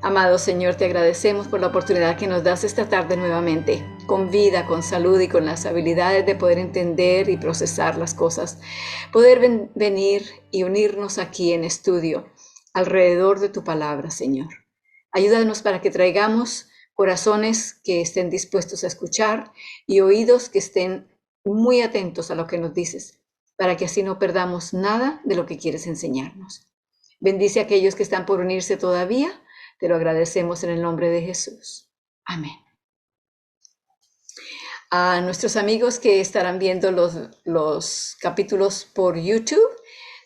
Amado Señor, te agradecemos por la oportunidad que nos das esta tarde nuevamente, con vida, con salud y con las habilidades de poder entender y procesar las cosas. Poder venir y unirnos aquí en estudio, alrededor de tu palabra, Señor. Ayúdanos para que traigamos corazones que estén dispuestos a escuchar y oídos que estén muy atentos a lo que nos dices, para que así no perdamos nada de lo que quieres enseñarnos. Bendice a aquellos que están por unirse todavía. Te lo agradecemos en el nombre de Jesús. Amén. A nuestros amigos que estarán viendo los capítulos por YouTube,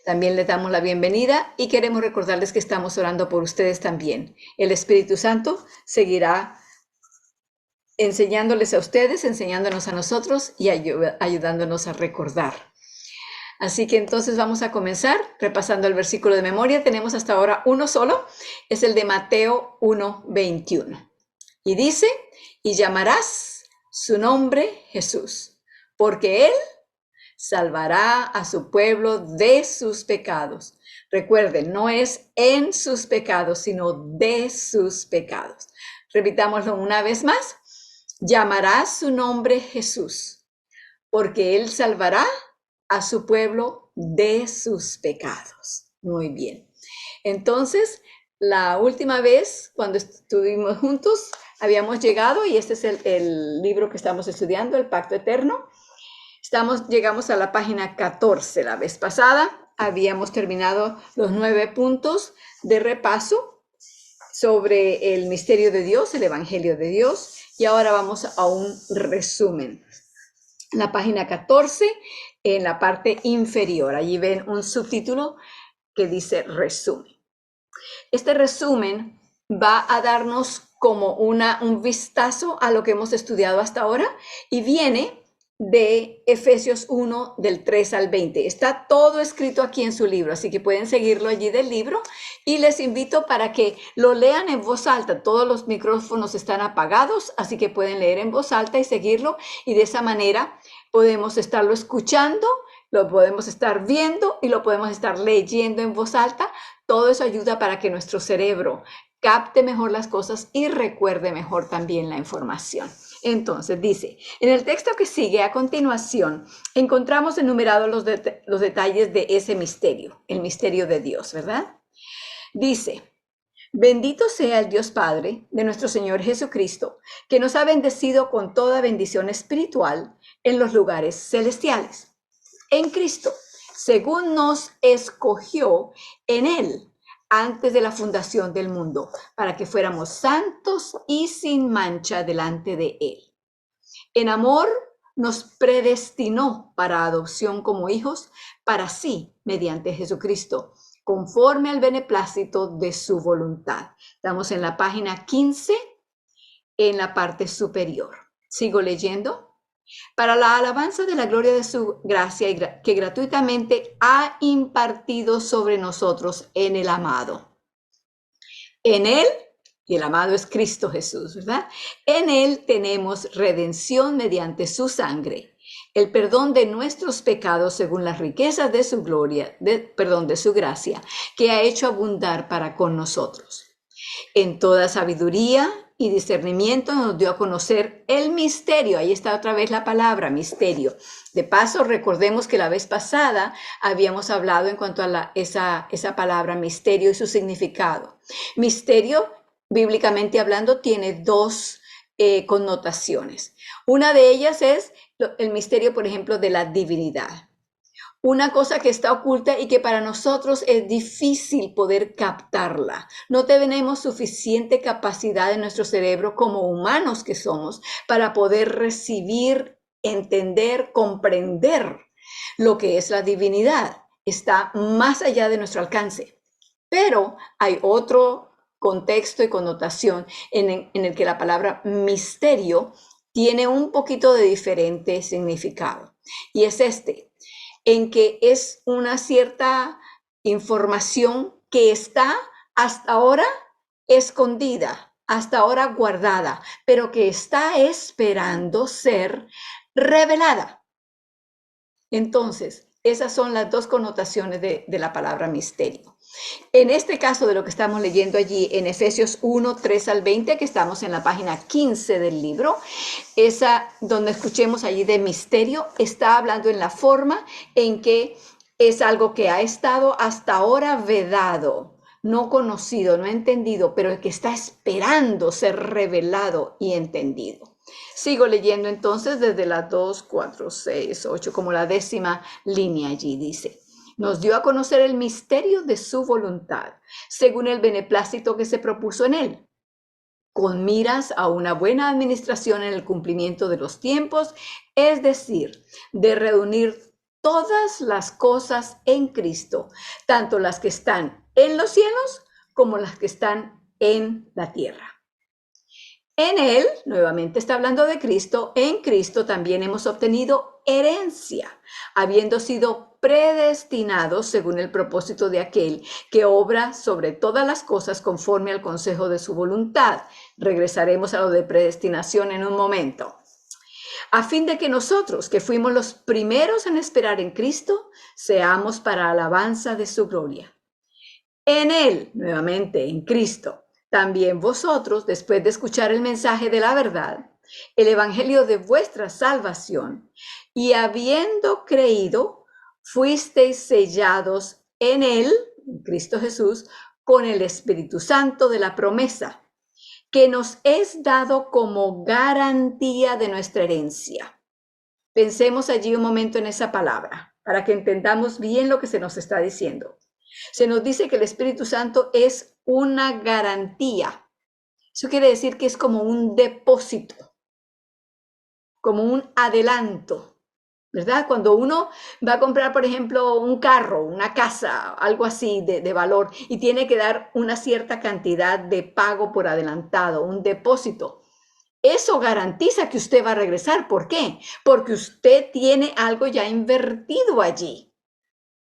también les damos la bienvenida y queremos recordarles que estamos orando por ustedes también. El Espíritu Santo seguirá enseñándoles a ustedes, enseñándonos a nosotros y ayudándonos a recordar. Así que entonces vamos a comenzar repasando el versículo de memoria. Tenemos hasta ahora uno solo, es el de Mateo 1:21. Y dice, y llamarás su nombre Jesús, porque él salvará a su pueblo de sus pecados. Recuerden, no es en sus pecados, sino de sus pecados. Repitámoslo una vez más. Llamará su nombre Jesús, porque él salvará a su pueblo de sus pecados. Muy bien. Entonces, la última vez, cuando estuvimos juntos, habíamos llegado, y este es el libro que estamos estudiando, el Pacto Eterno. Llegamos a la página 14 la vez pasada. Habíamos terminado los 9 puntos de repaso sobre el misterio de Dios, el Evangelio de Dios, y ahora vamos a un resumen. La página 14, en la parte inferior, allí ven un subtítulo que dice resumen. Este resumen va a darnos como un vistazo a lo que hemos estudiado hasta ahora y viene de Efesios 1, del 3 al 20. Está todo escrito aquí en su libro, así que pueden seguirlo allí del libro y les invito para que lo lean en voz alta. Todos los micrófonos están apagados, así que pueden leer en voz alta y seguirlo, y de esa manera podemos estarlo escuchando, lo podemos estar viendo y lo podemos estar leyendo en voz alta. Todo eso ayuda para que nuestro cerebro capte mejor las cosas y recuerde mejor también la información. Entonces dice, en el texto que sigue a continuación, encontramos enumerados los detalles de ese misterio, el misterio de Dios, ¿verdad? Dice, bendito sea el Dios Padre de nuestro Señor Jesucristo, que nos ha bendecido con toda bendición espiritual en los lugares celestiales, en Cristo, según nos escogió en Él antes de la fundación del mundo, para que fuéramos santos y sin mancha delante de Él. En amor nos predestinó para adopción como hijos para sí, mediante Jesucristo, conforme al beneplácito de su voluntad. Estamos en la página 15, en la parte superior. Sigo leyendo. Para la alabanza de la gloria de su gracia que gratuitamente ha impartido sobre nosotros en el amado. En él, y el amado es Cristo Jesús, ¿verdad? En él tenemos redención mediante su sangre, el perdón de nuestros pecados según las riquezas de su gloria, de su gracia, que ha hecho abundar para con nosotros. En toda sabiduría y discernimiento nos dio a conocer el misterio. Ahí está otra vez la palabra, misterio. De paso, recordemos que la vez pasada habíamos hablado en cuanto a esa palabra misterio y su significado. Misterio, bíblicamente hablando, tiene dos connotaciones. Una de ellas es el misterio, por ejemplo, de la divinidad. Una cosa que está oculta y que para nosotros es difícil poder captarla. No tenemos suficiente capacidad en nuestro cerebro como humanos que somos para poder recibir, entender, comprender lo que es la divinidad. Está más allá de nuestro alcance. Pero hay otro contexto y connotación en el que la palabra misterio tiene un poquito de diferente significado. Y es en que es una cierta información que está hasta ahora escondida, hasta ahora guardada, pero que está esperando ser revelada. Entonces, Esas son las dos connotaciones de la palabra misterio. En este caso de lo que estamos leyendo allí en Efesios 1, 3 al 20, que estamos en la página 15 del libro, esa donde escuchemos allí de misterio, está hablando en la forma en que es algo que ha estado hasta ahora vedado, no conocido, no entendido, pero que está esperando ser revelado y entendido. Sigo leyendo entonces desde la 2, 4, 6, 8, como la 10ª línea allí dice. Nos dio a conocer el misterio de su voluntad, según el beneplácito que se propuso en él, con miras a una buena administración en el cumplimiento de los tiempos, es decir, de reunir todas las cosas en Cristo, tanto las que están en los cielos como las que están en la tierra. En él, nuevamente está hablando de Cristo, en Cristo también hemos obtenido herencia, habiendo sido predestinados según el propósito de aquel que obra sobre todas las cosas conforme al consejo de su voluntad. Regresaremos a lo de predestinación en un momento. A fin de que nosotros, que fuimos los primeros en esperar en Cristo, seamos para alabanza de su gloria. En él, nuevamente, en Cristo, también vosotros, después de escuchar el mensaje de la verdad, el evangelio de vuestra salvación, y habiendo creído, fuisteis sellados en él, en Cristo Jesús, con el Espíritu Santo de la promesa, que nos es dado como garantía de nuestra herencia. Pensemos allí un momento en esa palabra, para que entendamos bien lo que se nos está diciendo. Se nos dice que el Espíritu Santo es una garantía. Eso quiere decir que es como un depósito, como un adelanto, ¿verdad? Cuando uno va a comprar, por ejemplo, un carro, una casa, algo así de valor, y tiene que dar una cierta cantidad de pago por adelantado, un depósito. Eso garantiza que usted va a regresar. ¿Por qué? Porque usted tiene algo ya invertido allí.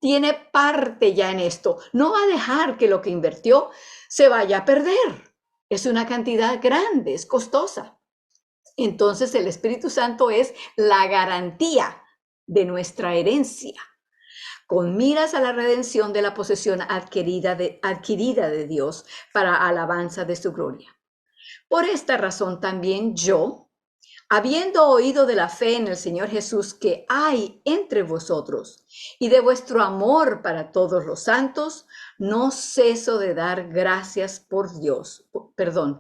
Tiene parte ya en esto. No va a dejar que lo que invirtió se vaya a perder. Es una cantidad grande, es costosa. Entonces el Espíritu Santo es la garantía de nuestra herencia, con miras a la redención de la posesión adquirida de Dios para alabanza de su gloria. Por esta razón también yo, habiendo oído de la fe en el Señor Jesús que hay entre vosotros y de vuestro amor para todos los santos, no ceso de dar gracias por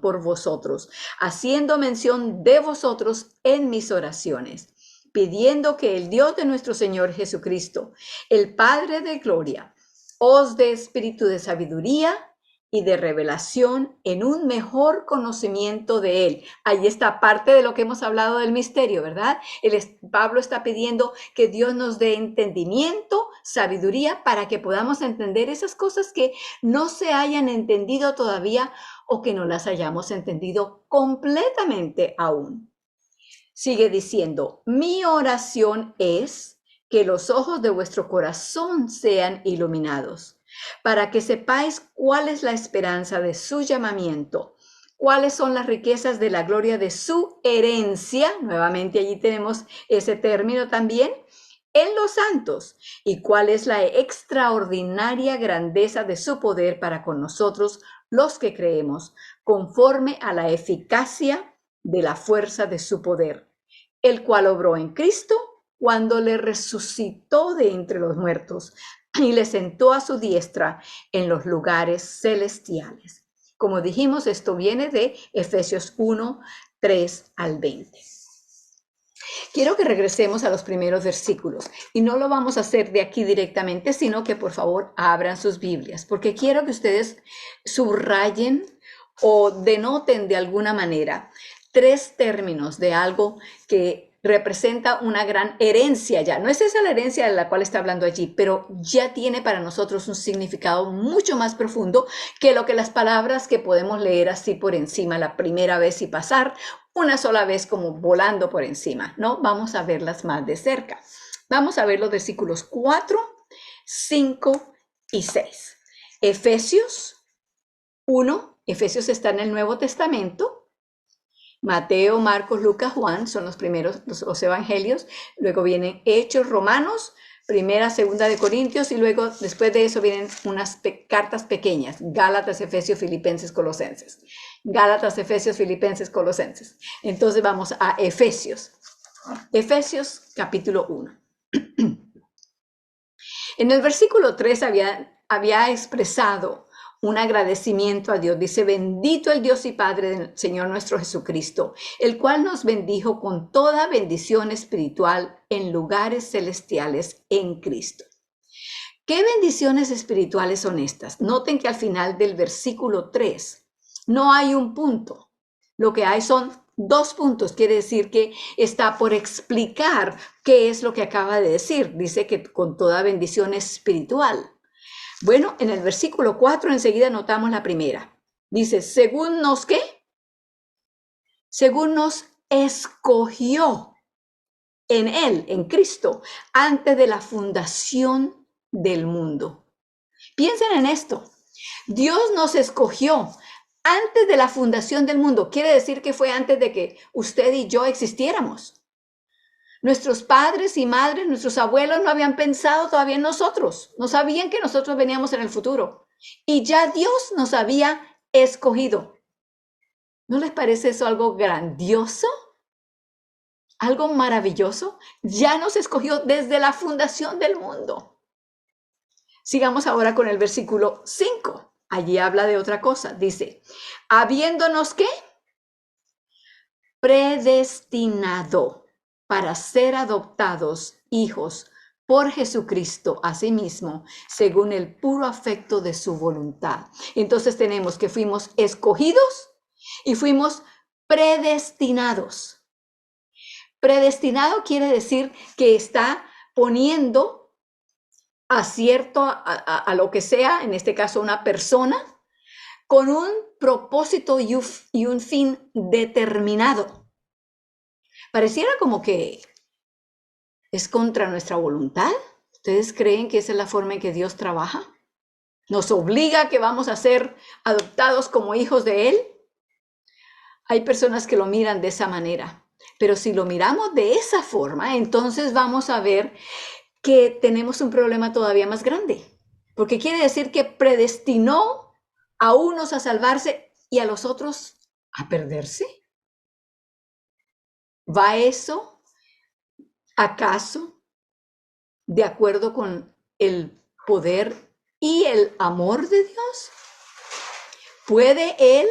por vosotros, haciendo mención de vosotros en mis oraciones, pidiendo que el Dios de nuestro Señor Jesucristo, el Padre de gloria, os dé espíritu de sabiduría y de revelación en un mejor conocimiento de Él. Ahí está parte de lo que hemos hablado del misterio, ¿verdad? Pablo está pidiendo que Dios nos dé entendimiento, sabiduría, para que podamos entender esas cosas que no se hayan entendido todavía o que no las hayamos entendido completamente aún. Sigue diciendo, mi oración es que los ojos de vuestro corazón sean iluminados, para que sepáis cuál es la esperanza de su llamamiento, cuáles son las riquezas de la gloria de su herencia, nuevamente allí tenemos ese término también, en los santos, y cuál es la extraordinaria grandeza de su poder para con nosotros, los que creemos, conforme a la eficacia de la fuerza de su poder, el cual obró en Cristo cuando le resucitó de entre los muertos y le sentó a su diestra en los lugares celestiales. Como dijimos, esto viene de Efesios 1, 3 al 20. Quiero que regresemos a los primeros versículos y no lo vamos a hacer de aquí directamente, sino que por favor abran sus Biblias, porque quiero que ustedes subrayen o denoten de alguna manera 3 términos de algo que representa una gran herencia ya. No es esa la herencia de la cual está hablando allí, pero ya tiene para nosotros un significado mucho más profundo que lo que las palabras que podemos leer así por encima la primera vez y pasar una sola vez como volando por encima, ¿no? Vamos a verlas más de cerca. Vamos a ver los versículos 4, 5 y 6. Efesios 1, Efesios está en el Nuevo Testamento. Mateo, Marcos, Lucas, Juan son los primeros, los evangelios. Luego vienen Hechos, Romanos, Primera, segunda de Corintios, y luego después de eso vienen unas cartas pequeñas, Gálatas, Efesios, Filipenses, Colosenses. Gálatas, Efesios, Filipenses, Colosenses. Entonces vamos a Efesios. Efesios capítulo 1. En el versículo 3 había expresado un agradecimiento a Dios. Dice, bendito el Dios y Padre del Señor nuestro Jesucristo, el cual nos bendijo con toda bendición espiritual en lugares celestiales en Cristo. ¿Qué bendiciones espirituales son estas? Noten que al final del versículo 3 no hay un punto. Lo que hay son 2 puntos. Quiere decir que está por explicar qué es lo que acaba de decir. Dice que con toda bendición espiritual. Bueno, en el versículo 4 enseguida notamos la primera. Dice, según nos, ¿qué? Según nos escogió en Él, en Cristo, antes de la fundación del mundo. Piensen en esto. Dios nos escogió antes de la fundación del mundo. Quiere decir que fue antes de que usted y yo existiéramos. Nuestros padres y madres, nuestros abuelos no habían pensado todavía en nosotros. No sabían que nosotros veníamos en el futuro. Y ya Dios nos había escogido. ¿No les parece eso algo grandioso? ¿Algo maravilloso? Ya nos escogió desde la fundación del mundo. Sigamos ahora con el versículo 5. Allí habla de otra cosa. Dice, habiéndonos, ¿qué? Predestinado para ser adoptados hijos por Jesucristo a sí mismo, según el puro afecto de su voluntad. Entonces tenemos que fuimos escogidos y fuimos predestinados. Predestinado quiere decir que está poniendo a lo que sea, en este caso una persona, con un propósito y un fin determinado. Pareciera como que es contra nuestra voluntad. ¿Ustedes creen que esa es la forma en que Dios trabaja? ¿Nos obliga a que vamos a ser adoptados como hijos de Él? Hay personas que lo miran de esa manera, pero si lo miramos de esa forma, entonces vamos a ver que tenemos un problema todavía más grande, porque quiere decir que predestinó a unos a salvarse y a los otros a perderse. ¿Va eso acaso de acuerdo con el poder y el amor de Dios? ¿Puede Él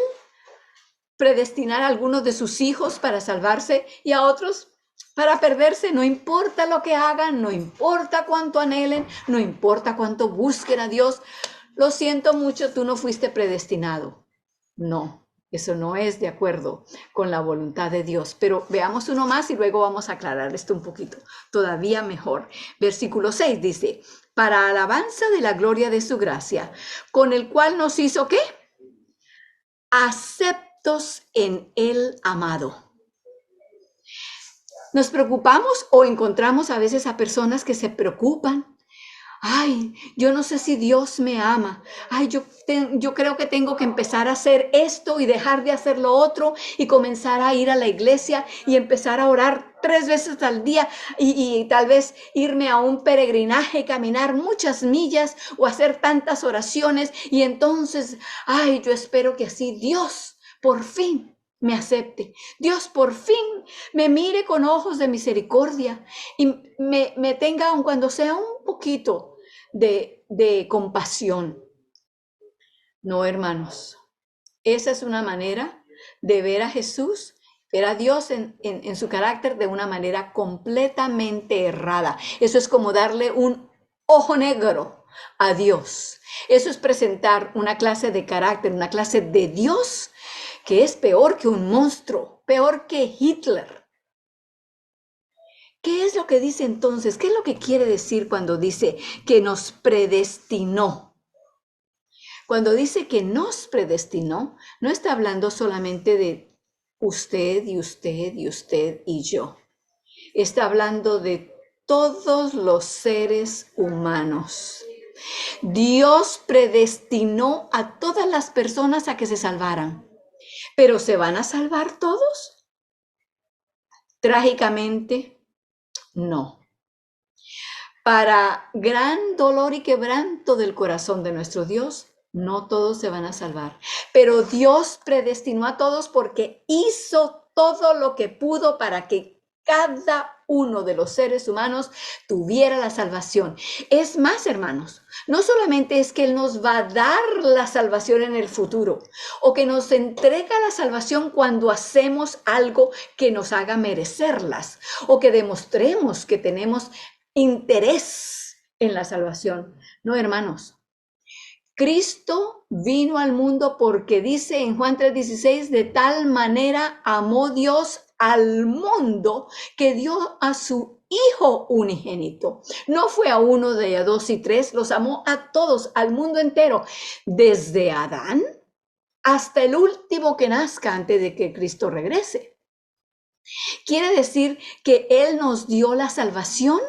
predestinar a algunos de sus hijos para salvarse y a otros para perderse? No importa lo que hagan, no importa cuánto anhelen, no importa cuánto busquen a Dios. Lo siento mucho, tú no fuiste predestinado. No. Eso no es de acuerdo con la voluntad de Dios. Pero veamos uno más y luego vamos a aclarar esto un poquito. Todavía mejor. Versículo 6 dice, para alabanza de la gloria de su gracia, con el cual nos hizo, ¿qué? Aceptos en el amado. Nos preocupamos o encontramos a veces a personas que se preocupan. Ay, yo no sé si Dios me ama. Ay, yo creo que tengo que empezar a hacer esto y dejar de hacer lo otro y comenzar a ir a la iglesia y empezar a orar 3 veces al día y tal vez irme a un peregrinaje, caminar muchas millas o hacer tantas oraciones y entonces, ay, yo espero que así Dios por fin me acepte. Dios por fin me mire con ojos de misericordia y me tenga, aun cuando sea un poquito, de compasión. No, hermanos, esa es una manera de ver a Jesús, ver a Dios en su carácter de una manera completamente errada. Eso es como darle un ojo negro a Dios. Eso es presentar una clase de carácter, una clase de Dios que es peor que un monstruo, peor que Hitler. ¿Qué es lo que dice entonces? ¿Qué es lo que quiere decir cuando dice que nos predestinó? Cuando dice que nos predestinó, no está hablando solamente de usted y usted y usted y yo. Está hablando de todos los seres humanos. Dios predestinó a todas las personas a que se salvaran. ¿Pero se van a salvar todos? Trágicamente, no. Para gran dolor y quebranto del corazón de nuestro Dios, no todos se van a salvar. Pero Dios predestinó a todos porque hizo todo lo que pudo para que cada uno de los seres humanos tuviera la salvación. Es más, hermanos, no solamente es que Él nos va a dar la salvación en el futuro o que nos entrega la salvación cuando hacemos algo que nos haga merecerlas o que demostremos que tenemos interés en la salvación. No, hermanos. Cristo vino al mundo porque dice en Juan 3:16, de tal manera amó Dios al mundo que dio a su Hijo unigénito. No fue a uno, de a dos y tres, los amó a todos, al mundo entero, desde Adán hasta el último que nazca antes de que Cristo regrese. Quiere decir que Él nos dio la salvación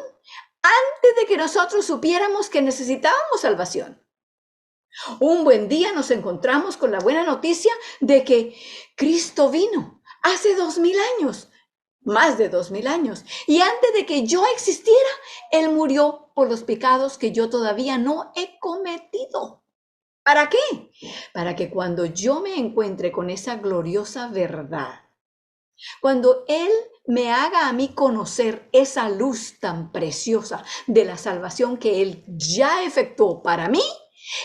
antes de que nosotros supiéramos que necesitábamos salvación. Un buen día nos encontramos con la buena noticia de que Cristo vino hace 2000 años, más de 2000 años. Y antes de que yo existiera, Él murió por los pecados que yo todavía no he cometido. ¿Para qué? Para que cuando yo me encuentre con esa gloriosa verdad, cuando Él me haga a mí conocer esa luz tan preciosa de la salvación que Él ya efectuó para mí,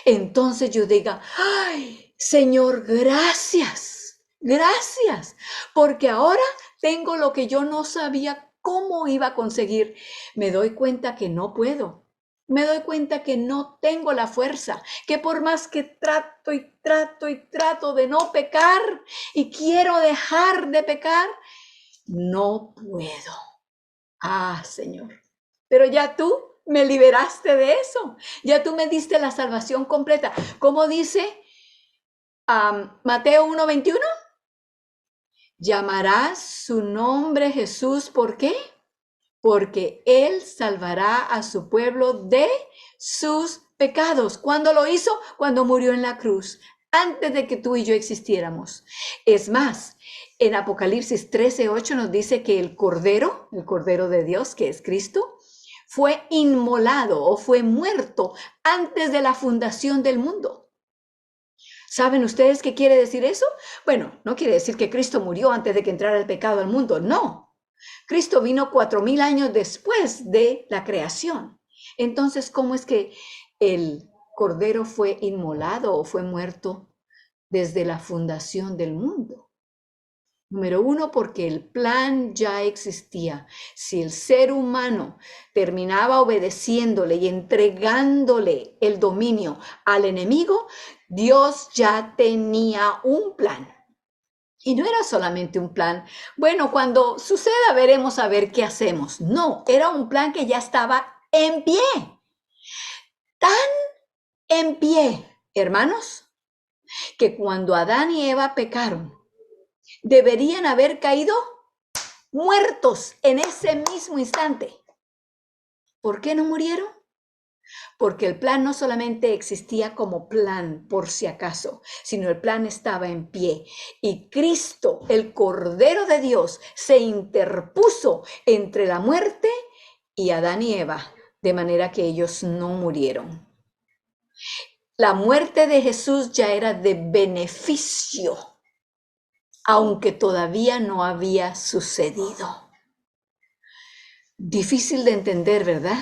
entonces yo diga, ay, Señor, gracias, gracias, porque ahora tengo lo que yo no sabía cómo iba a conseguir. Me doy cuenta que no puedo. Me doy cuenta que no tengo la fuerza, que por más que trato y trato y trato de no pecar y quiero dejar de pecar, no puedo. Ah, Señor, pero ya tú me liberaste de eso. Ya tú me diste la salvación completa. ¿Cómo dice Mateo 1:21? Llamarás su nombre Jesús. ¿Por qué? Porque Él salvará a su pueblo de sus pecados. ¿Cuándo lo hizo? Cuando murió en la cruz, antes de que tú y yo existiéramos. Es más, en Apocalipsis 13:8 nos dice que el Cordero de Dios, que es Cristo, fue inmolado o fue muerto antes de la fundación del mundo. ¿Saben ustedes qué quiere decir eso? Bueno, no quiere decir que Cristo murió antes de que entrara el pecado al mundo, no. Cristo vino 4000 años después de la creación. Entonces, ¿cómo es que el Cordero fue inmolado o fue muerto desde la fundación del mundo? Número uno, porque el plan ya existía. Si el ser humano terminaba obedeciéndole y entregándole el dominio al enemigo, Dios ya tenía un plan. Y no era solamente un plan, bueno, cuando suceda veremos a ver qué hacemos. No, era un plan que ya estaba en pie. Tan en pie, hermanos, que cuando Adán y Eva pecaron, deberían haber caído muertos en ese mismo instante. ¿Por qué no murieron? Porque el plan no solamente existía como plan por si acaso, sino el plan estaba en pie. Y Cristo, el Cordero de Dios, se interpuso entre la muerte y Adán y Eva, de manera que ellos no murieron. La muerte de Jesús ya era de beneficio, aunque todavía no había sucedido. Difícil de entender, ¿verdad?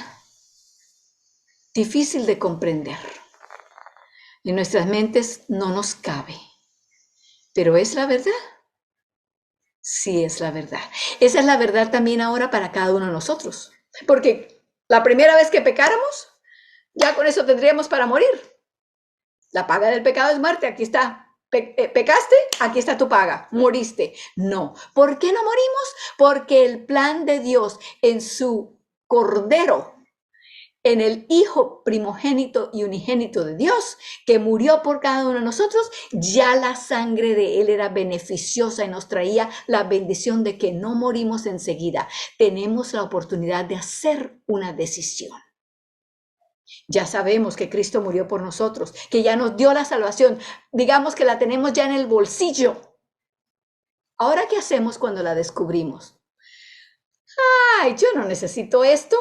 Difícil de comprender. En nuestras mentes no nos cabe. ¿Pero es la verdad? Sí, es la verdad. Esa es la verdad también ahora para cada uno de nosotros. Porque la primera vez que pecáramos, ya con eso tendríamos para morir. La paga del pecado es muerte, aquí está. Pecaste, aquí está tu paga, moriste. No. ¿Por qué no morimos? Porque el plan de Dios en su Cordero, en el Hijo primogénito y unigénito de Dios, que murió por cada uno de nosotros, ya la sangre de Él era beneficiosa y nos traía la bendición de que no morimos enseguida. Tenemos la oportunidad de hacer una decisión. Ya sabemos que Cristo murió por nosotros, que ya nos dio la salvación. Digamos que la tenemos ya en el bolsillo. Ahora, ¿qué hacemos cuando la descubrimos? Ay, yo no necesito esto.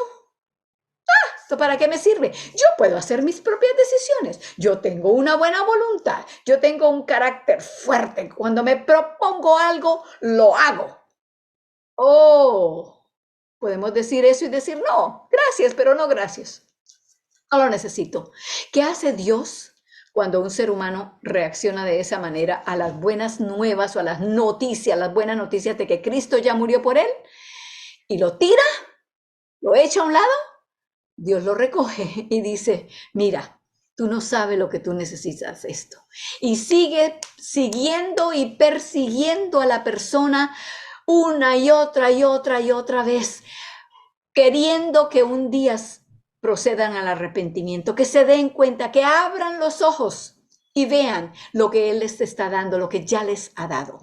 ¿Esto para qué me sirve? Yo puedo hacer mis propias decisiones. Yo tengo una buena voluntad. Yo tengo un carácter fuerte. Cuando me propongo algo, lo hago. Oh, podemos decir eso y decir, no, gracias, pero no gracias. No lo necesito. ¿Qué hace Dios cuando un ser humano reacciona de esa manera a las buenas nuevas o a las buenas noticias de que Cristo ya murió por él? Y lo tira, lo echa a un lado. Dios lo recoge y dice, mira, tú no sabes lo que tú necesitas esto. Y sigue siguiendo y persiguiendo a la persona una y otra y otra y otra vez, queriendo que un día procedan al arrepentimiento, que se den cuenta, que abran los ojos y vean lo que Él les está dando, lo que ya les ha dado.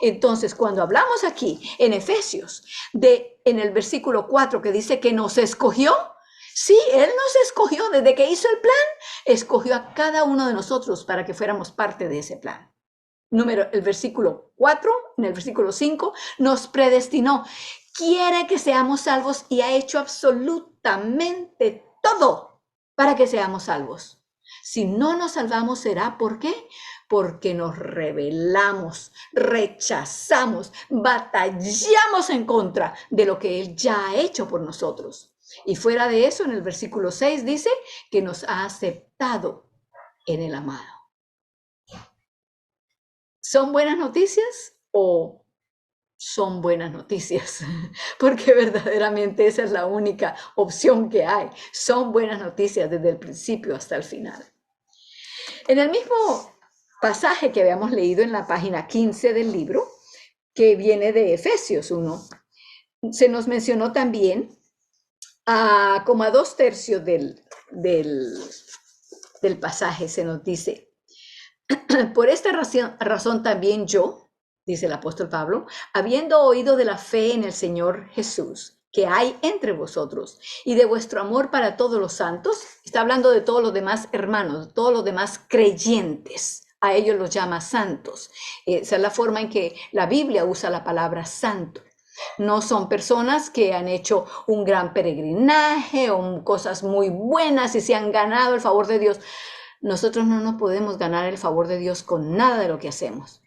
Entonces, cuando hablamos aquí en Efesios, en el versículo 4 que dice que nos escogió, sí, Él nos escogió desde que hizo el plan, escogió a cada uno de nosotros para que fuéramos parte de ese plan. El versículo 4, en el versículo 5, nos predestinó. Quiere que seamos salvos y ha hecho absolutamente todo para que seamos salvos. Si no nos salvamos, ¿será por qué? Porque nos rebelamos, rechazamos, batallamos en contra de lo que Él ya ha hecho por nosotros. Y fuera de eso, en el versículo 6 dice que nos ha aceptado en el amado. ¿Son buenas noticias o son buenas noticias? Porque verdaderamente esa es la única opción que hay. Son buenas noticias desde el principio hasta el final. En el mismo pasaje que habíamos leído en la página 15 del libro, que viene de Efesios 1, se nos mencionó también como a 2/3 del pasaje se nos dice, por esta razón también yo, dice el apóstol Pablo, habiendo oído de la fe en el Señor Jesús que hay entre vosotros y de vuestro amor para todos los santos, está hablando de todos los demás hermanos, todos los demás creyentes, a ellos los llama santos. Esa es la forma en que la Biblia usa la palabra santo. No son personas que han hecho un gran peregrinaje o cosas muy buenas y se han ganado el favor de Dios. Nosotros no nos podemos ganar el favor de Dios con nada de lo que hacemos,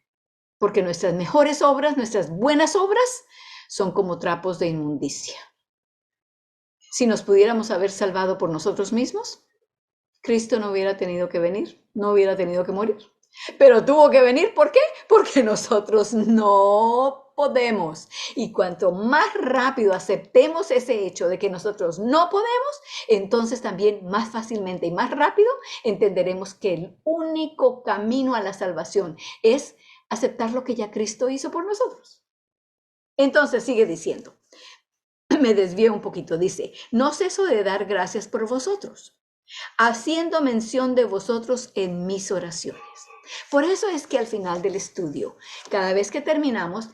porque nuestras mejores obras, nuestras buenas obras, son como trapos de inmundicia. Si nos pudiéramos haber salvado por nosotros mismos, Cristo no hubiera tenido que venir, no hubiera tenido que morir. Pero tuvo que venir, ¿por qué? Porque nosotros no podemos. Y cuanto más rápido aceptemos ese hecho de que nosotros no podemos, entonces también más fácilmente y más rápido entenderemos que el único camino a la salvación es aceptar lo que ya Cristo hizo por nosotros. Entonces sigue diciendo, me desvío un poquito, dice, no ceso de dar gracias por vosotros, haciendo mención de vosotros en mis oraciones. Por eso es que al final del estudio, cada vez que terminamos,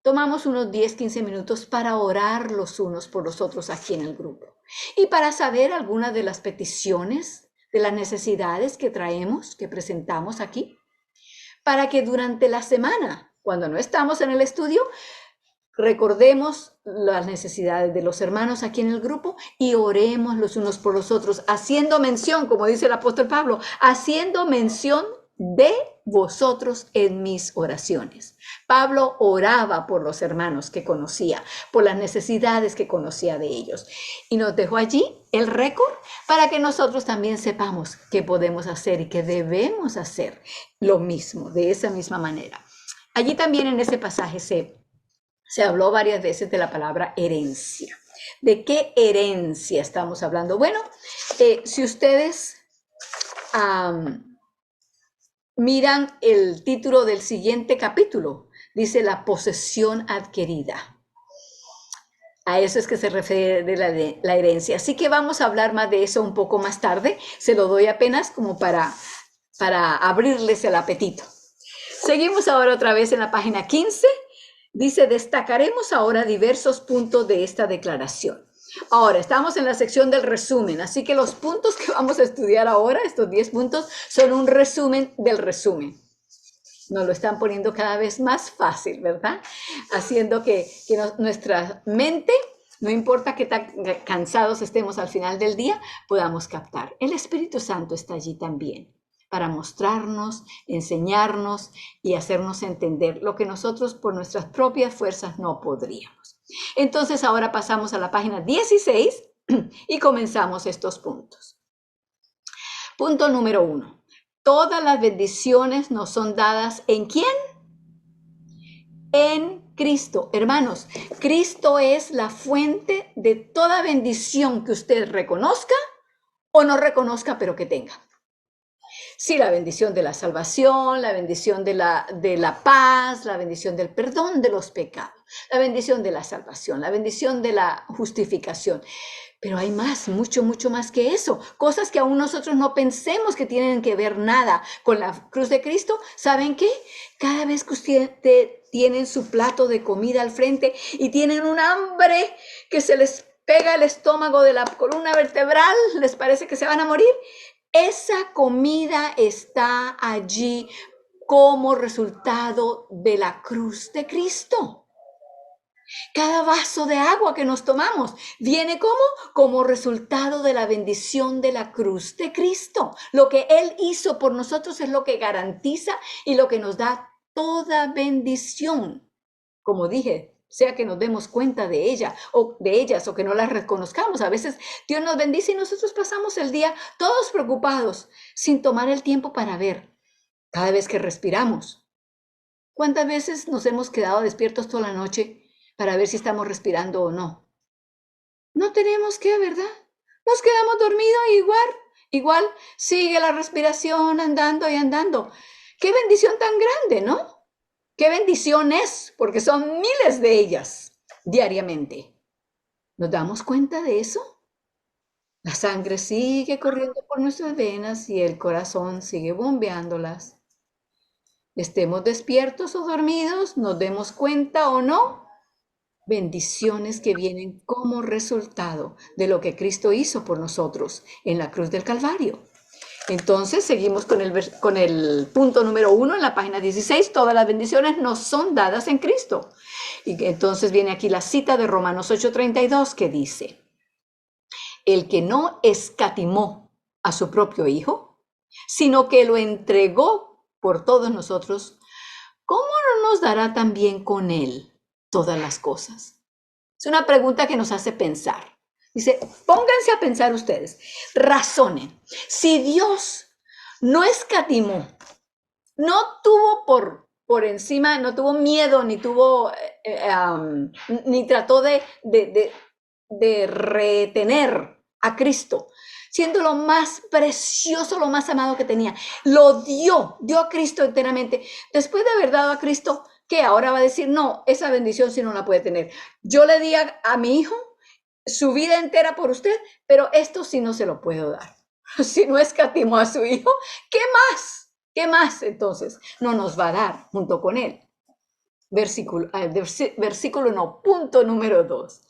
tomamos unos 10-15 minutos para orar los unos por los otros aquí en el grupo y para saber algunas de las peticiones, de las necesidades que traemos, que presentamos aquí, para que durante la semana, cuando no estamos en el estudio, recordemos las necesidades de los hermanos aquí en el grupo y oremos los unos por los otros, haciendo mención, como dice el apóstol Pablo, haciendo mención de vosotros en mis oraciones. Pablo oraba por los hermanos que conocía, por las necesidades que conocía de ellos. Y nos dejó allí el récord para que nosotros también sepamos qué podemos hacer y qué debemos hacer lo mismo, de esa misma manera. Allí también en ese pasaje se habló varias veces de la palabra herencia. ¿De qué herencia estamos hablando? Bueno, si ustedes miran el título del siguiente capítulo, dice la posesión adquirida. A eso es que se refiere la herencia. Así que vamos a hablar más de eso un poco más tarde. Se lo doy apenas como para abrirles el apetito. Seguimos ahora otra vez en la página 15. Dice, destacaremos ahora diversos puntos de esta declaración. Ahora, estamos en la sección del resumen, así que los puntos que vamos a estudiar ahora, estos 10 puntos, son un resumen del resumen. Nos lo están poniendo cada vez más fácil, ¿verdad? Haciendo que nuestra mente No importa qué tan cansados estemos al final del día, podamos captar. El Espíritu Santo está allí también para mostrarnos, enseñarnos y hacernos entender lo que nosotros por nuestras propias fuerzas no podríamos. Entonces ahora pasamos a la página 16 y comenzamos estos puntos. Punto número 1. Todas las bendiciones nos son dadas ¿en quién? En Cristo. Hermanos, Cristo es la fuente de toda bendición que usted reconozca o no reconozca, pero que tenga. Sí, la bendición de la salvación, la bendición de la paz, la bendición del perdón de los pecados, la bendición de la salvación, la bendición de la justificación. Pero hay más, mucho, mucho más que eso. Cosas que aún nosotros no pensemos que tienen que ver nada con la cruz de Cristo. ¿Saben qué? Cada vez que usted tienen su plato de comida al frente y tienen un hambre que se les pega el estómago de la columna vertebral, les parece que se van a morir. Esa comida está allí como resultado de la cruz de Cristo. Cada vaso de agua que nos tomamos viene como resultado de la bendición de la cruz de Cristo. Lo que Él hizo por nosotros es lo que garantiza y lo que nos da toda bendición. Como dije, sea que nos demos cuenta de ella o de ellas o que no las reconozcamos. A veces Dios nos bendice y nosotros pasamos el día todos preocupados sin tomar el tiempo para ver cada vez que respiramos. ¿Cuántas veces nos hemos quedado despiertos toda la noche para ver si estamos respirando o no? No tenemos que, ¿verdad? Nos quedamos dormidos igual sigue la respiración andando y andando. Qué bendición tan grande, ¿no? Qué bendición es, porque son miles de ellas diariamente. ¿Nos damos cuenta de eso? La sangre sigue corriendo por nuestras venas y el corazón sigue bombeándolas. Estemos despiertos o dormidos, nos demos cuenta o no, bendiciones que vienen como resultado de lo que Cristo hizo por nosotros en la cruz del Calvario. Entonces seguimos con el punto número 1 en la página 16. Todas las bendiciones nos son dadas en Cristo. Y entonces viene aquí la cita de Romanos 8:32 que dice: el que no escatimó a su propio Hijo, sino que lo entregó por todos nosotros, ¿cómo no nos dará también con Él todas las cosas? Es una pregunta que nos hace pensar. Dice, pónganse a pensar ustedes, razonen. Si Dios no escatimó, no tuvo por encima, no tuvo miedo, ni tuvo, ni trató de retener a Cristo, siendo lo más precioso, lo más amado que tenía, lo dio a Cristo enteramente. Después de haber dado a Cristo, ¿qué ahora va a decir? No, esa bendición sí no la puede tener. Yo le di a mi hijo su vida entera por usted, pero esto sí no se lo puedo dar. Si no escatimó a su hijo, ¿qué más? ¿Qué más entonces no nos va a dar junto con él? Versículo no, punto número 2.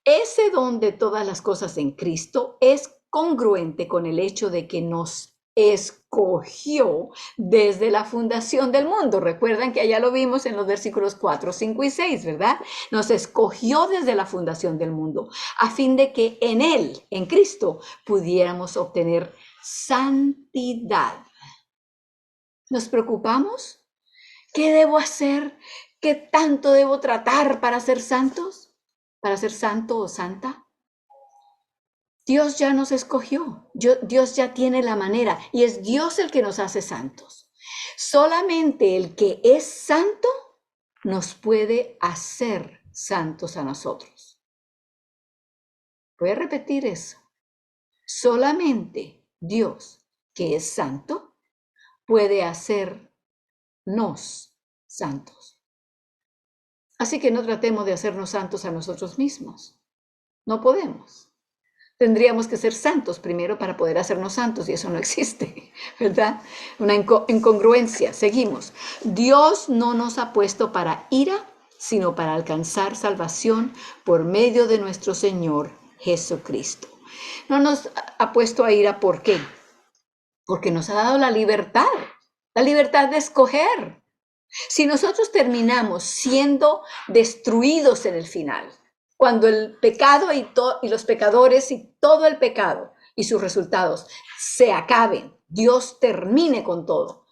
Ese don de todas las cosas en Cristo es congruente con el hecho de que nos escogió desde la fundación del mundo. Recuerdan que allá lo vimos en los versículos 4, 5 y 6, ¿verdad? Nos escogió desde la fundación del mundo a fin de que en Él, en Cristo, pudiéramos obtener santidad. ¿Nos preocupamos? ¿Qué debo hacer? ¿Qué tanto debo tratar para ser santos? ¿Para ser santo o santa? Dios ya nos escogió, Dios ya tiene la manera y es Dios el que nos hace santos. Solamente el que es santo nos puede hacer santos a nosotros. Voy a repetir eso. Solamente Dios, que es santo, puede hacernos santos. Así que no tratemos de hacernos santos a nosotros mismos. No podemos. Tendríamos que ser santos primero para poder hacernos santos y eso no existe, ¿verdad? Una incongruencia. Seguimos. Dios no nos ha puesto para ira, sino para alcanzar salvación por medio de nuestro Señor Jesucristo. No nos ha puesto a ira, ¿por qué? Porque nos ha dado la libertad de escoger. Si nosotros terminamos siendo destruidos en el final, Cuando el pecado y los pecadores y todo el pecado y sus resultados se acaben, Dios termine con todo,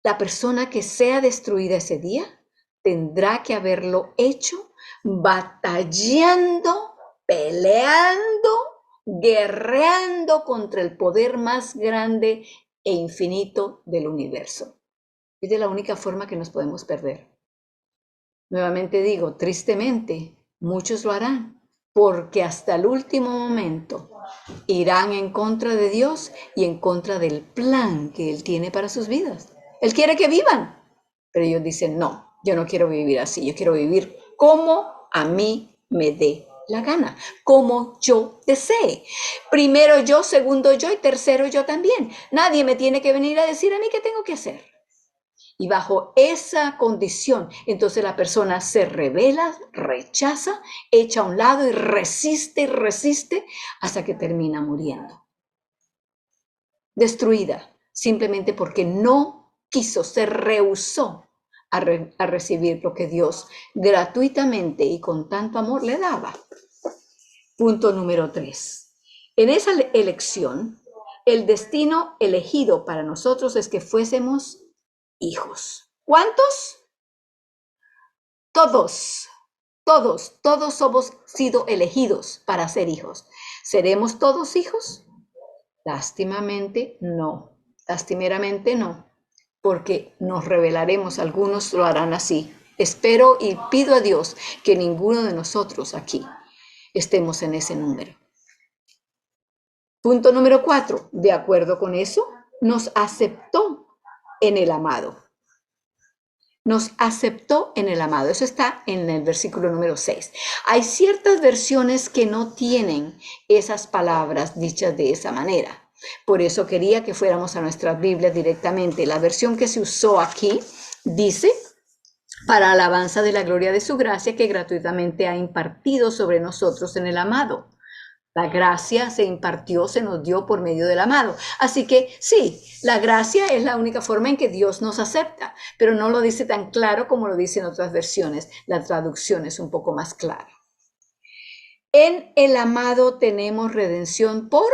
la persona que sea destruida ese día tendrá que haberlo hecho batallando, peleando, guerreando contra el poder más grande e infinito del universo. Es de la única forma que nos podemos perder. Nuevamente digo, tristemente, muchos lo harán, porque hasta el último momento irán en contra de Dios y en contra del plan que Él tiene para sus vidas. Él quiere que vivan, pero ellos dicen, no, yo no quiero vivir así, yo quiero vivir como a mí me dé la gana, como yo desee. Primero yo, segundo yo y tercero yo también. Nadie me tiene que venir a decir a mí qué tengo que hacer. Y bajo esa condición, entonces la persona se revela, rechaza, echa a un lado y resiste hasta que termina muriendo. Destruida, simplemente porque no quiso, se rehusó a recibir lo que Dios gratuitamente y con tanto amor le daba. Punto número 3. En esa elección, el destino elegido para nosotros es que fuésemos hijos. ¿Cuántos? Todos hemos sido elegidos para ser hijos. ¿Seremos todos hijos? Lastimeramente no, porque nos revelaremos, algunos lo harán así. Espero y pido a Dios que ninguno de nosotros aquí estemos en ese número. Punto número 4. De acuerdo con eso, nos aceptó en el amado. Nos aceptó en el amado. Eso está en el versículo número 6. Hay ciertas versiones que no tienen esas palabras dichas de esa manera. Por eso quería que fuéramos a nuestras Biblias directamente. La versión que se usó aquí dice, para alabanza de la gloria de su gracia que gratuitamente ha impartido sobre nosotros en el amado. La gracia se impartió, se nos dio por medio del amado. Así que sí, la gracia es la única forma en que Dios nos acepta, pero no lo dice tan claro como lo dicen otras versiones. La traducción es un poco más clara. En el amado tenemos redención por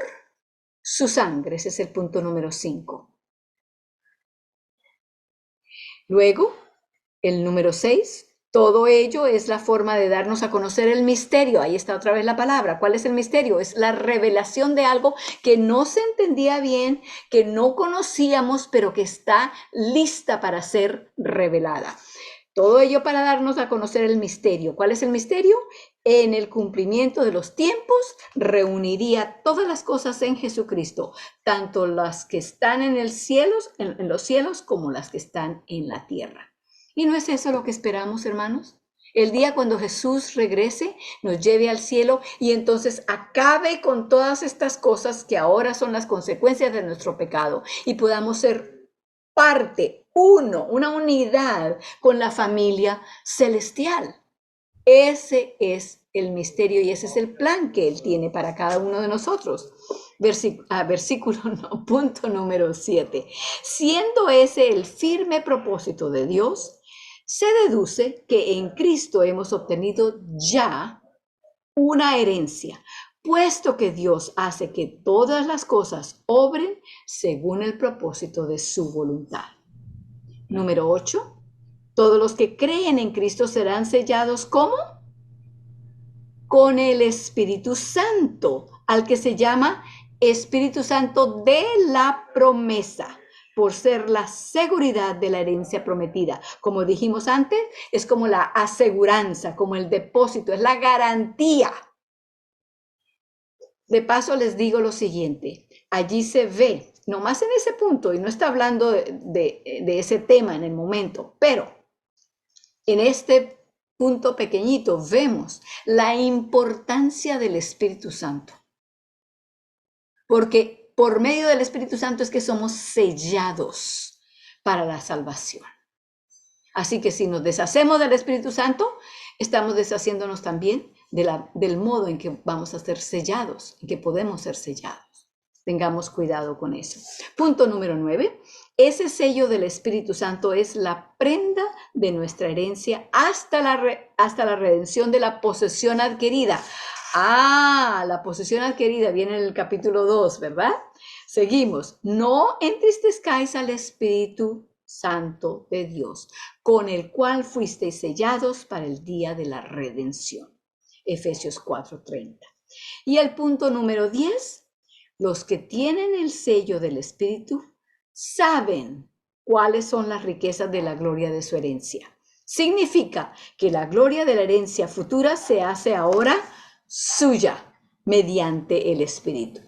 su sangre. Ese es el punto número 5. Luego, el número 6. Todo ello es la forma de darnos a conocer el misterio. Ahí está otra vez la palabra. ¿Cuál es el misterio? Es la revelación de algo que no se entendía bien, que no conocíamos, pero que está lista para ser revelada. Todo ello para darnos a conocer el misterio. ¿Cuál es el misterio? En el cumplimiento de los tiempos reuniría todas las cosas en Jesucristo, tanto las que están en los cielos como las que están en la tierra. ¿Y no es eso lo que esperamos, hermanos? El día cuando Jesús regrese, nos lleve al cielo y entonces acabe con todas estas cosas que ahora son las consecuencias de nuestro pecado y podamos ser parte, una unidad con la familia celestial. Ese es el misterio y ese es el plan que Él tiene para cada uno de nosotros. Punto número 7. Siendo ese el firme propósito de Dios, se deduce que en Cristo hemos obtenido ya una herencia, puesto que Dios hace que todas las cosas obren según el propósito de su voluntad. Número 8. Todos los que creen en Cristo serán sellados ¿cómo? Con el Espíritu Santo, al que se llama Espíritu Santo de la promesa, por ser la seguridad de la herencia prometida. Como dijimos antes, es como la aseguranza, como el depósito, es la garantía. De paso les digo lo siguiente, allí se ve, nomás en ese punto, y no está hablando de ese tema en el momento, pero en este punto pequeñito vemos la importancia del Espíritu Santo. Porque por medio del Espíritu Santo es que somos sellados para la salvación. Así que si nos deshacemos del Espíritu Santo, estamos deshaciéndonos también del modo en que vamos a ser sellados, en que podemos ser sellados. Tengamos cuidado con eso. Punto número 9. Ese sello del Espíritu Santo es la prenda de nuestra herencia hasta la redención de la posesión adquirida. Ah, la posesión adquirida viene en el capítulo 2, ¿verdad? Seguimos. No entristezcáis al Espíritu Santo de Dios, con el cual fuisteis sellados para el día de la redención. Efesios 4:30. Y el punto número 10, los que tienen el sello del Espíritu saben cuáles son las riquezas de la gloria de su herencia. Significa que la gloria de la herencia futura se hace ahora suya mediante el Espíritu.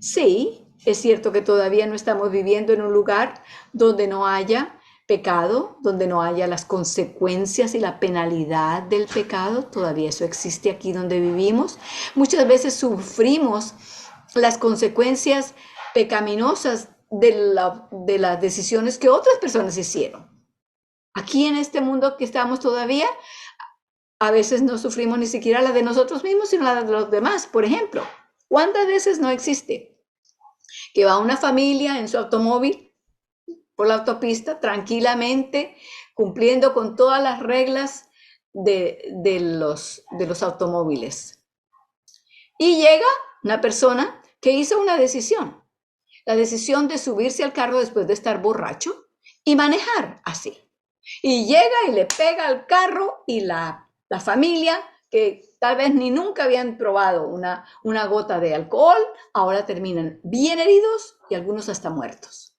Sí, es cierto que todavía no estamos viviendo en un lugar donde no haya pecado, donde no haya las consecuencias y la penalidad del pecado. Todavía eso existe aquí donde vivimos. Muchas veces sufrimos las consecuencias pecaminosas de las decisiones que otras personas hicieron. Aquí en este mundo que estamos todavía, a veces no sufrimos ni siquiera la de nosotros mismos, sino la de los demás. Por ejemplo, ¿cuántas veces no existe que va una familia en su automóvil por la autopista tranquilamente, cumpliendo con todas las reglas de los automóviles? Y llega una persona que hizo una decisión, la decisión de subirse al carro después de estar borracho y manejar así. Y llega y le pega al carro, y la familia, que tal vez ni nunca habían probado una gota de alcohol, ahora terminan bien heridos y algunos hasta muertos.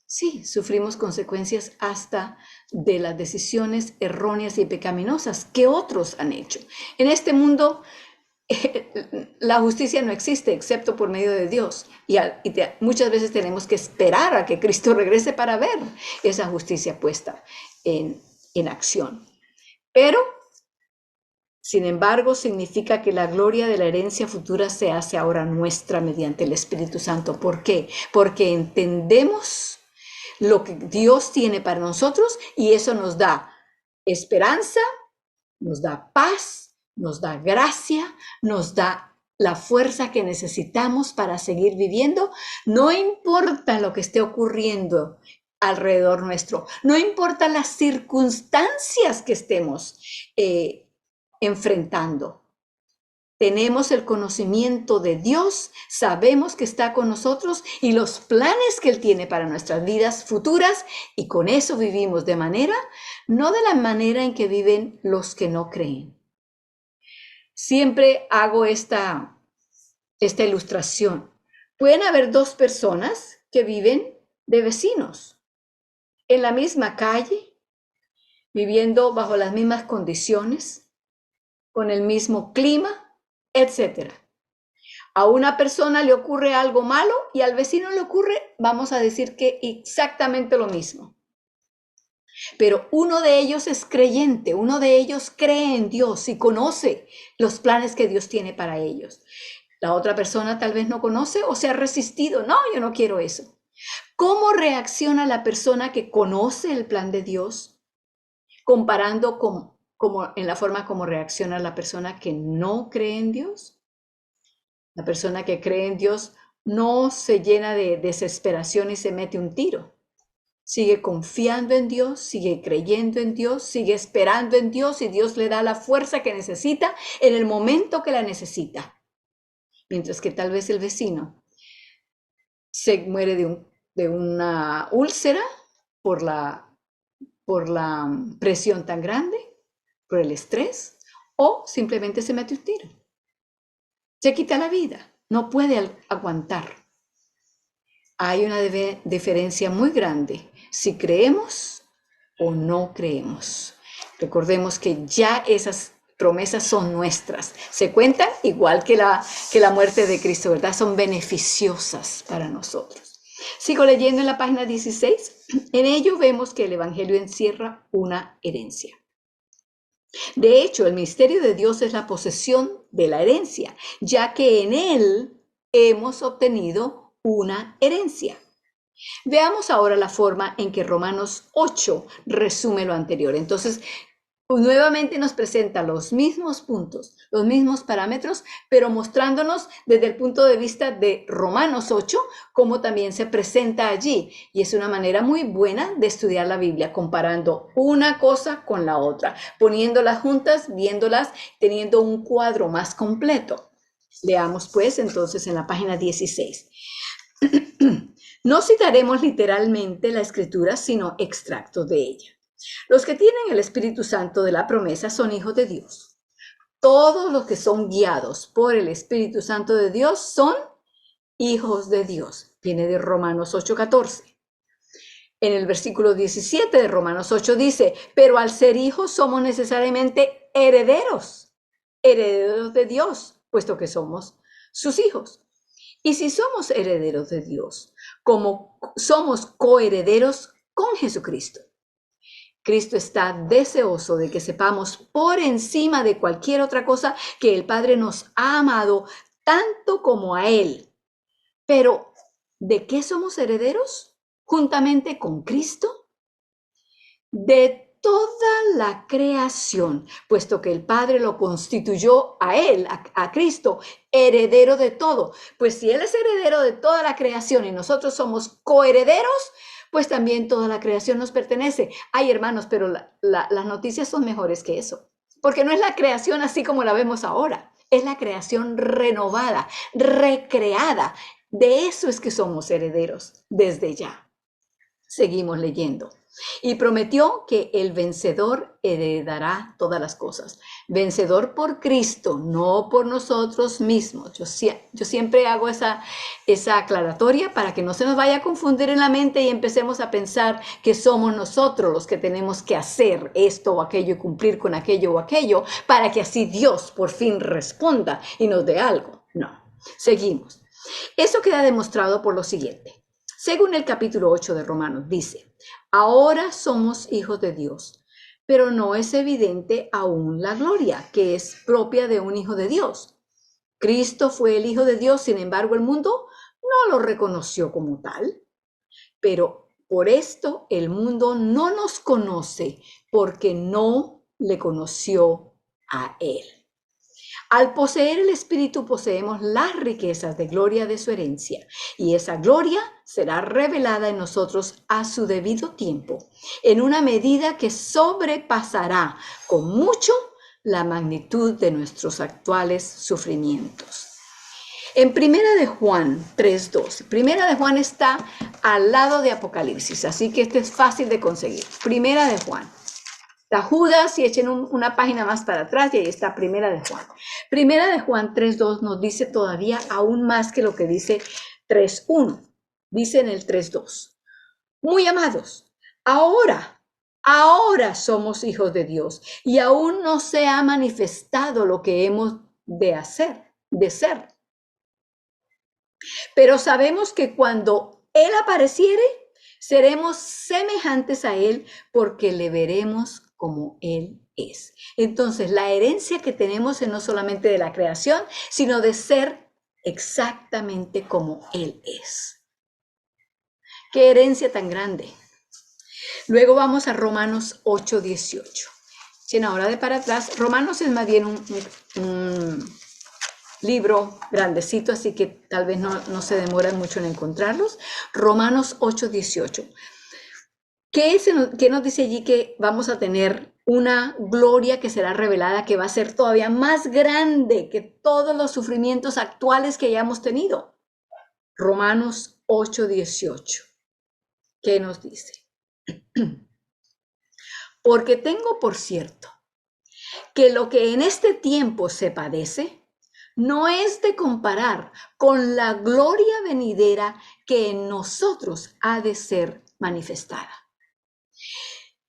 Sí, sufrimos consecuencias hasta de las decisiones erróneas y pecaminosas que otros han hecho. En este mundo, la justicia no existe excepto por medio de Dios, y muchas veces tenemos que esperar a que Cristo regrese para ver esa justicia puesta en acción. Pero, sin embargo, significa que la gloria de la herencia futura se hace ahora nuestra mediante el Espíritu Santo. ¿Por qué? Porque entendemos lo que Dios tiene para nosotros, y eso nos da esperanza, nos da paz, nos da gracia, nos da la fuerza que necesitamos para seguir viviendo. No importa lo que esté ocurriendo alrededor nuestro, no importa las circunstancias que estemos enfrentando. Tenemos el conocimiento de Dios, sabemos que está con nosotros y los planes que Él tiene para nuestras vidas futuras, y con eso vivimos no de la manera en que viven los que no creen. Siempre hago esta ilustración. Pueden haber dos personas que viven de vecinos en la misma calle, viviendo bajo las mismas condiciones, con el mismo clima, etcétera. A una persona le ocurre algo malo y al vecino le ocurre, vamos a decir que exactamente lo mismo. Pero uno de ellos es creyente, uno de ellos cree en Dios y conoce los planes que Dios tiene para ellos. La otra persona tal vez no conoce o se ha resistido. No, yo no quiero eso. ¿Cómo reacciona la persona que conoce el plan de Dios comparando como en la forma como reacciona la persona que no cree en Dios? La persona que cree en Dios no se llena de desesperación y se mete un tiro. Sigue confiando en Dios, sigue creyendo en Dios, sigue esperando en Dios, y Dios le da la fuerza que necesita en el momento que la necesita. Mientras que tal vez el vecino se muere de una úlcera por la presión tan grande, por el estrés, o simplemente se mete un tiro. Se quita la vida, no puede aguantar. Hay una diferencia muy grande si creemos o no creemos. Recordemos que ya esas promesas son nuestras. Se cuentan igual que la muerte de Cristo, ¿verdad? Son beneficiosas para nosotros. Sigo leyendo en la página 16. En ello vemos que el Evangelio encierra una herencia. De hecho, el misterio de Dios es la posesión de la herencia, ya que en él hemos obtenido una herencia. Veamos ahora la forma en que Romanos 8 resume lo anterior. Entonces, nuevamente nos presenta los mismos puntos, los mismos parámetros, pero mostrándonos desde el punto de vista de Romanos 8, cómo también se presenta allí. Y es una manera muy buena de estudiar la Biblia, comparando una cosa con la otra, poniéndolas juntas, viéndolas, teniendo un cuadro más completo. Leamos pues entonces en la página 16. No citaremos literalmente la escritura, sino extractos de ella. Los que tienen el Espíritu Santo de la promesa son hijos de Dios. Todos los que son guiados por el Espíritu Santo de Dios son hijos de Dios. Viene de Romanos 8:14. En el versículo 17 de Romanos 8 dice, pero al ser hijos somos necesariamente herederos, herederos de Dios, puesto que somos sus hijos. Y si somos herederos de Dios, como somos coherederos con Jesucristo. Cristo está deseoso de que sepamos por encima de cualquier otra cosa que el Padre nos ha amado tanto como a Él. Pero, ¿de qué somos herederos? Juntamente con Cristo. De toda la creación, puesto que el Padre lo constituyó a Él, a Cristo, heredero de todo. Pues si Él es heredero de toda la creación y nosotros somos coherederos, pues también toda la creación nos pertenece. Ay, hermanos, pero las noticias son mejores que eso, porque no es la creación así como la vemos ahora, es la creación renovada, recreada. De eso es que somos herederos desde ya. Seguimos leyendo. Y prometió que el vencedor heredará todas las cosas. Vencedor por Cristo, no por nosotros mismos. Yo siempre hago esa aclaratoria para que no se nos vaya a confundir en la mente y empecemos a pensar que somos nosotros los que tenemos que hacer esto o aquello y cumplir con aquello o aquello para que así Dios por fin responda y nos dé algo. No, seguimos. Eso queda demostrado por lo siguiente. Según el capítulo 8 de Romanos, dice, ahora somos hijos de Dios, pero no es evidente aún la gloria que es propia de un hijo de Dios. Cristo fue el Hijo de Dios, sin embargo, el mundo no lo reconoció como tal, pero por esto el mundo no nos conoce porque no le conoció a Él. Al poseer el Espíritu poseemos las riquezas de gloria de su herencia, y esa gloria será revelada en nosotros a su debido tiempo, en una medida que sobrepasará con mucho la magnitud de nuestros actuales sufrimientos. En Primera de Juan 3:2, Primera de Juan está al lado de Apocalipsis, así que este es fácil de conseguir. Primera de Juan. Está Judas y echen una página más para atrás y ahí está Primera de Juan. Primera de Juan 3:2 nos dice todavía aún más que lo que dice 3:1. Dice en el 3:2, muy amados, ahora somos hijos de Dios y aún no se ha manifestado lo que hemos de ser. Pero sabemos que cuando Él apareciere, seremos semejantes a Él porque le veremos como Él es. Entonces, la herencia que tenemos es no solamente de la creación, sino de ser exactamente como Él es. ¡Qué herencia tan grande! Luego vamos a Romanos 8:18. Si ahora de para atrás, Romanos es más bien un libro grandecito, así que tal vez no se demoran mucho en encontrarlos. Romanos 8:18. ¿Qué nos dice allí? Que vamos a tener una gloria que será revelada, que va a ser todavía más grande que todos los sufrimientos actuales que hayamos tenido. Romanos 8:18. ¿Qué nos dice? Porque tengo por cierto que lo que en este tiempo se padece no es de comparar con la gloria venidera que en nosotros ha de ser manifestada.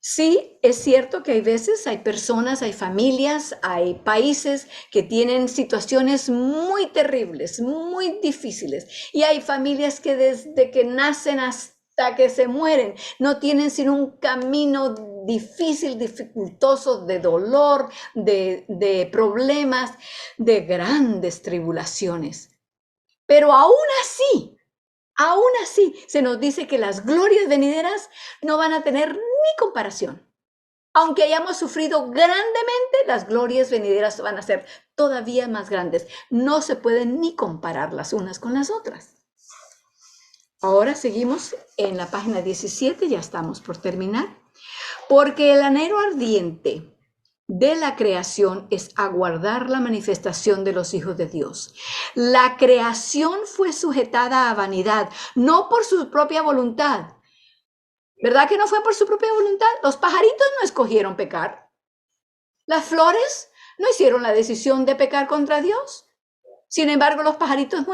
Sí, es cierto que hay veces, hay personas, hay familias, hay países que tienen situaciones muy terribles, muy difíciles. Y hay familias que desde que nacen hasta que se mueren no tienen sino un camino difícil, dificultoso, de dolor, de problemas, de grandes tribulaciones. Pero aún así, se nos dice que las glorias venideras no van a tener ni comparación Aunque hayamos sufrido grandemente, las glorias venideras van a ser todavía más grandes. No se pueden ni comparar las unas con las otras. Ahora seguimos en la página 17, ya estamos por terminar. Porque el anhelo ardiente de la creación es aguardar la manifestación de los hijos de Dios. La creación fue sujetada a vanidad, no por su propia voluntad. ¿Verdad que no fue por su propia voluntad? Los pajaritos no escogieron pecar. Las flores no hicieron la decisión de pecar contra Dios. Sin embargo, los pajaritos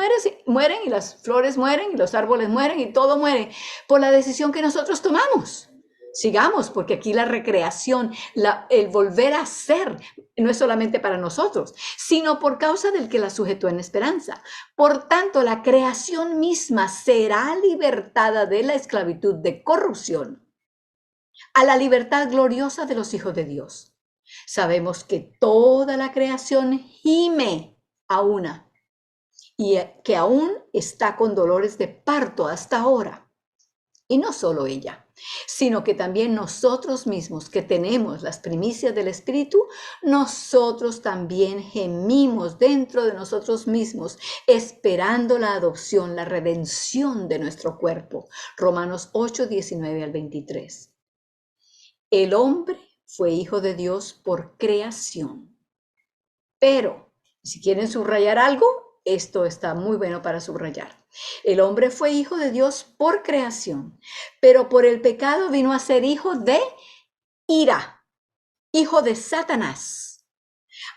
mueren y las flores mueren y los árboles mueren y todo muere por la decisión que nosotros tomamos. Sigamos, porque aquí la recreación, el volver a ser, no es solamente para nosotros, sino por causa del que la sujetó en esperanza. Por tanto, la creación misma será libertada de la esclavitud de corrupción a la libertad gloriosa de los hijos de Dios. Sabemos que toda la creación gime a una y que aún está con dolores de parto hasta ahora. Y no solo ella, sino que también nosotros mismos que tenemos las primicias del Espíritu, nosotros también gemimos dentro de nosotros mismos, esperando la adopción, la redención de nuestro cuerpo. Romanos 8, 19 al 23. El hombre fue hijo de Dios por creación. Pero, si quieren subrayar algo, esto está muy bueno para subrayar. El hombre fue hijo de Dios por creación, pero por el pecado vino a ser hijo de ira, hijo de Satanás,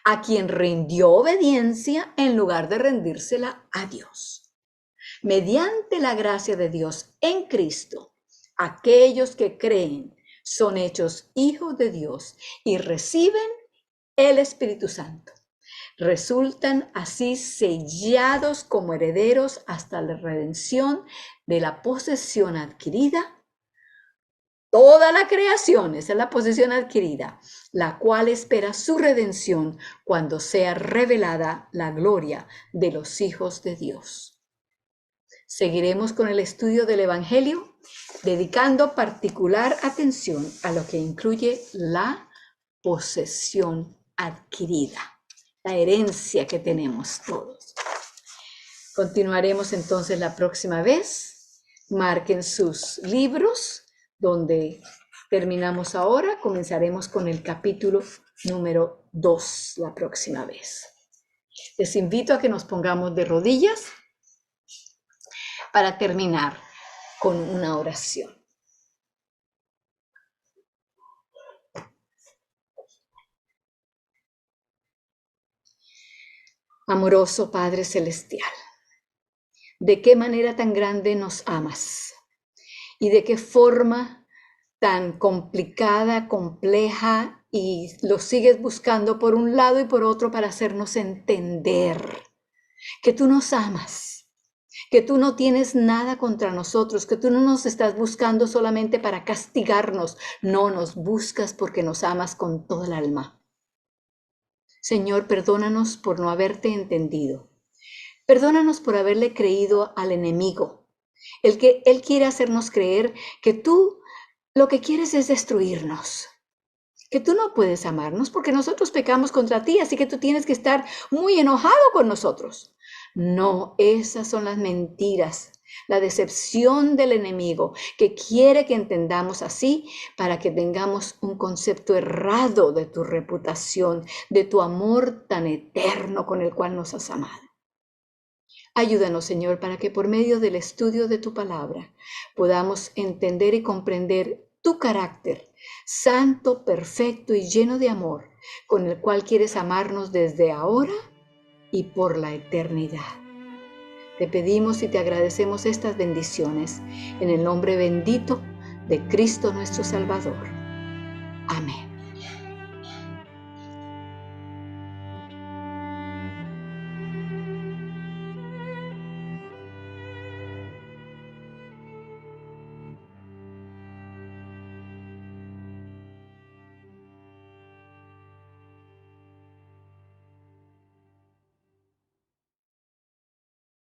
a quien rindió obediencia en lugar de rendírsela a Dios. Mediante la gracia de Dios en Cristo, aquellos que creen son hechos hijos de Dios y reciben el Espíritu Santo. Resultan así sellados como herederos hasta la redención de la posesión adquirida. Toda la creación es la posesión adquirida, la cual espera su redención cuando sea revelada la gloria de los hijos de Dios. Seguiremos con el estudio del Evangelio, dedicando particular atención a lo que incluye la posesión adquirida. La herencia que tenemos todos. Continuaremos entonces la próxima vez. Marquen sus libros, donde terminamos ahora. Comenzaremos con el capítulo número 2 la próxima vez. Les invito a que nos pongamos de rodillas para terminar con una oración. Amoroso Padre Celestial, ¿de qué manera tan grande nos amas? ¿Y de qué forma tan complicada, compleja, y lo sigues buscando por un lado y por otro para hacernos entender que tú nos amas, que tú no tienes nada contra nosotros, que tú no nos estás buscando solamente para castigarnos, no, nos buscas porque nos amas con toda el alma. Señor, perdónanos por no haberte entendido. Perdónanos por haberle creído al enemigo. Él quiere hacernos creer que tú lo que quieres es destruirnos. Que tú no puedes amarnos porque nosotros pecamos contra ti, así que tú tienes que estar muy enojado con nosotros. No, esas son las mentiras, la decepción del enemigo que quiere que entendamos así para que tengamos un concepto errado de tu reputación, de tu amor tan eterno con el cual nos has amado. Ayúdanos, Señor, para que por medio del estudio de tu palabra podamos entender y comprender tu carácter, santo, perfecto y lleno de amor, con el cual quieres amarnos desde ahora y por la eternidad. Te pedimos y te agradecemos estas bendiciones en el nombre bendito de Cristo nuestro Salvador. Amén.